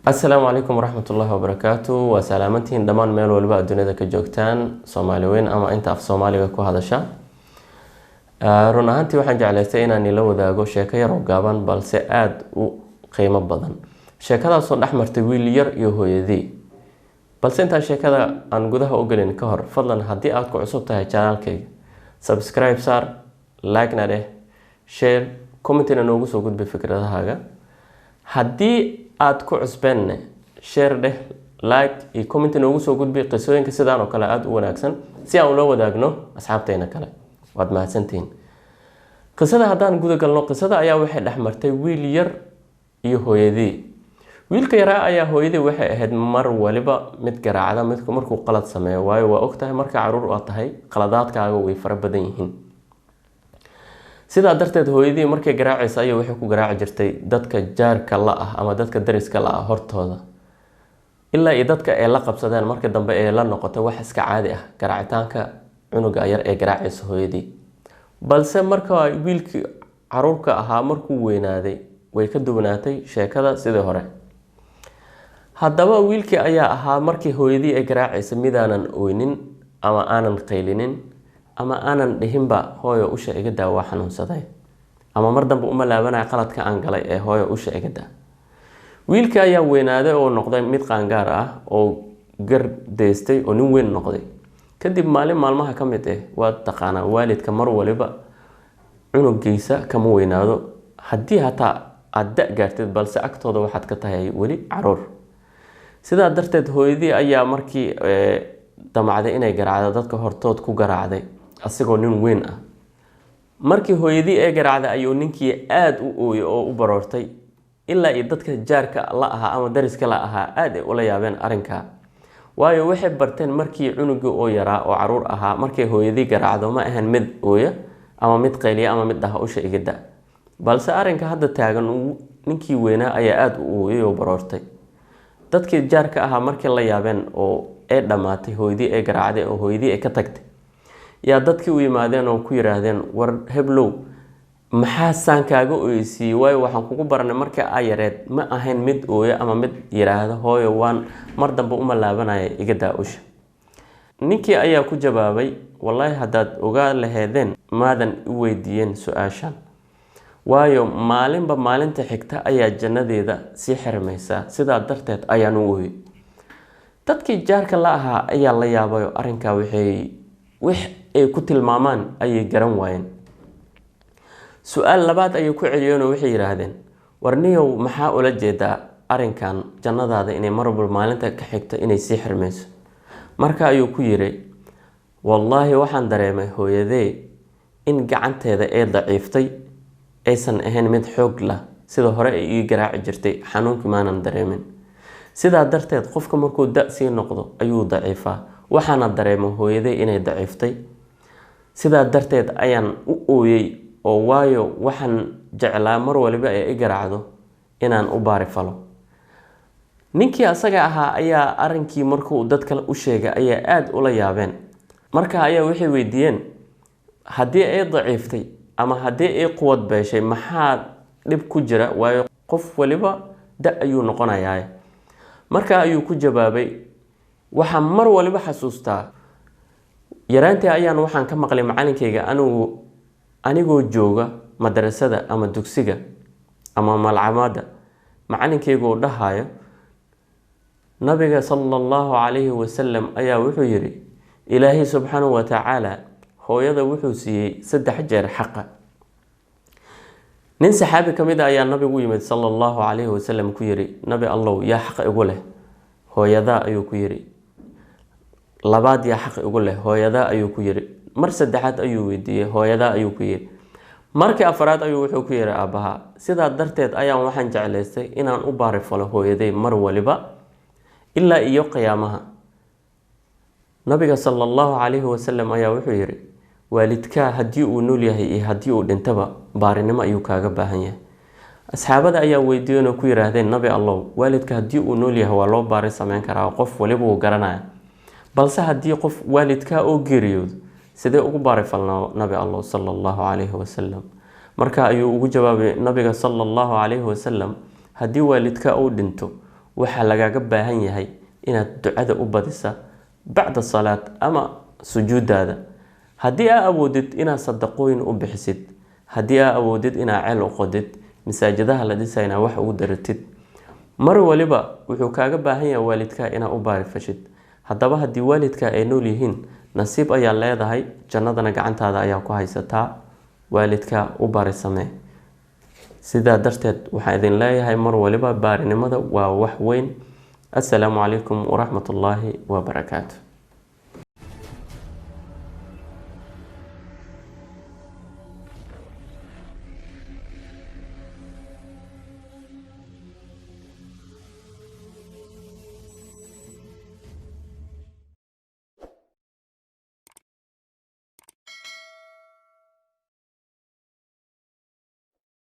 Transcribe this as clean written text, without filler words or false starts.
السلام عليكم ورحمة الله وبركاته وسلامتين دمان ميل والبا الدنيا ذا كجوكتان صوماليين أما أنت في صوماليا كو هذا شا رون أهانتي waxaan jeclaystay inaan ila wadaago sheeko yar oo gaaban balse aad u qiimo badan sheekadaas oo dhaxmartay wiil yar iyo hooyadii balse inta sheekada aan gudaha u galin ka hor fadlan hadii aad ku cusub tahay channelkayga subscribe saar like na dheh share comment ina noogu soo gudbi fikradahaaga hadii aad ku cusbeen share dheh like iyo comment noogu soo gudbi qisooyinka sidaan oo kale aad u wanaagsan si aan ula wadaagno asxaabteena kale waad mahadsantiin qisada haddaan guda galno qisada ayaa waxay dhaxmartay wiil yar iyo hooyadii wiilka yar ayaa hooyadii waxay ahayd mar waliba mid garaacada markuu qalad sameeyo waayo waa ogtahay marka caruur aad tahay qaladaadkaaga way fara badan yihiin sidaa darteed hooyadii markay garaacaysa ayay waxay ku garaaci jirtay dadka jaarka la ah ama dadka dariska la ah hortooda ilaa ay dadka ay la qabsadeen markii dambe ay la noqotay wax iska caadi ah garaacitaanka cunuga yar ee garaacaysa hooyadii balse marka wiilkii caruurka ahaa markuu weynaaday way ka duwanaatay sheekada sidii hore haddaba wiilkii ayaa ahaa markii hooyadii ay garaacaysa midaanan oynin ama aanan qaylinin ama aanan dhihinba hooyo usha iga daa waa xanuunsaday ama mar dambe uma laabanaya qaladka aan galay ee hooyo usha iga daa wiilkii ayaa weynaaday oo noqday mid qaangaar ah oo gardeystay oo nin weyn noqday kadib maalin maalmaha ka mid ah waa taqaanaa waalidka mar waliba cunugiisa kama weynaado haddii hataa aad da gaartid balse agtooda waxaad ka tahay weli caruur sidaa darteed hooyadii ayaa markii damacday inay garaacdo dadka hortood ku garaacday asigoo nin weyn ah markii hooyadii ay garaacday ayuu ninkii aad u ooyay oo u baroortay ilaa ay dadka jaarka la ahaa ama dariska la ahaa aad ay ula yaabeen arrinka waayo waxay barteen markii cunugii oo yaraa oo caruur ahaa markay hooyadii garaacdo ma ahan mid ooya ama mid qayliya ama mid dhaha usha iga daa balse arrinka hadda taagan ninkii weynaa ayaa aad u ooyay oo baroortay dadkii jaarka ahaa markii la yaabeen oo ay dhamaatay hooyadii ay garaacday oo hooyadii ay ka tagtay yaa dadkii u yimaadeen oo ku yiraahdeen war heblow maxaa saan kaaga ooysiiyey waayo waxaan kugu baranay markii ay yareed ma ahayn mid ooya ama mid yiraahdo hooyo waan mar dambe uma laabanaya iga daa usha ninkii ayaa ku jawaabay wallahi haddaad ogaa laheedeen maadan u weydiiyeen su-aashan waayo maalinba maalinta xigta ayaa jannadeeda sii xirmaysaa sidaa darteed ayaan u ooyay dadkii jaarka la ahaa ayaa la yaabay arrinkaa wax ay ku tilmaamaan ayay garan waayeen su-aal labaad ayay ku celiyeen oo waxay yiraahdeen warniyow maxaa ula jeedaa arrinkan jannadaada inay marwalba maalinta ka xigto inay sii xirmayso marka ayuu ku yiri wallaahi waxaan dareemay hooyadee in gacanteeda ay daciiftay aysan ahayn mid xoog lah sida hore ay ii garaaci jirtay xanuunkii maanan dareemin sidaa darteed qofka markuu da sii noqdo ayuu daciifaa waxaana dareemay hooyadee inay daciiftay sidaa darteed ayaan u ooyay oo waayo waxaan jeclaa mar waliba ay i garaacdo inaan u baari falo ninkii asaga ahaa ayaa arrinkii markuu dad kale u sheegay ayaa aad ula yaabeen marka ayaa waxay weydiiyeen haddii ay daciiftay ama haddii ay quwad beeshay maxaa dhib ku jira waayo qof waliba da ayuu noqonayaa marka ayuu ku jawaabay waxaan mar waliba xasuustaa yaraantii ayaan waxaan ka maqlay macalinkayga anigoo jooga madrasada ama dugsiga ama malcamada macalinkayga oo dhahayo nabiga sallallahu alayhi wasallam ayaa wuxuu yiri ilaahay subhanahu wa ta'ala hooyada wuxuu siiyay 3 jeer xaqa nin saxaabi kamid ayaa nabigu yimid sallallahu alayhi wasallam ku yiri nabi allah yaa xaq igu leh hooyada ayuu ku yiri labaad yaa xaq igu leh hooyada ayuu ku yiri mar saddexaad ayuu weydiiyay hooyada ayuu ku yiri markii afraad ayuu wuxuu ku yiri aabaha sidaa darteed ayaan waxaan jeclaystay inaan u baari falo hooyaday mar waliba ilaa iyo qiyaamaha nabiga sallallahu alayhi wasallam ayaa wuxuu yiri waalidka hadii uu nool yahay iyo hadii uu dhintaba baarinimo ayuu kaaga baahan yahay asxaabada ayaa weydiiyeen oo ku yiraahdeen nabi allah waalidka hadii uu nool yahay waa loo baari sameyn karaa qof waliba uu garanaya balse hadii qof waalidka oo geeriyoodo sidee ugu baari falnaa nabi allah sallallahu alayhi wasallam marka ayuu ugu jawaabay nabiga sallallahu alayhi wasallam hadii waalidka uu dhinto waxa lagaaga baahan yahay inaad ducada u badisa bacda salaad ama sujuudaada. haddii aa awoodid inaad sadaqooyin u bixisid, haddii aa awoodid inaad ceel u qodid, masaajadaha la dhisayna wax ugu daratid, mar waliba wuxuu kaaga baahan yahay waalidkaa inaad u baarifashid. haddaba haddii waalidkaa ay nool yihiin, nasiib ayaa leedahay, jannadana gacantaada ayaa ku haysataa. waalidkaa u baari samee. sidaa darteed waxaan idin leeyahay mar waliba baarinimada waa wax weyn. assalaamu calaykum waraxmatullaahi wabarakaatu.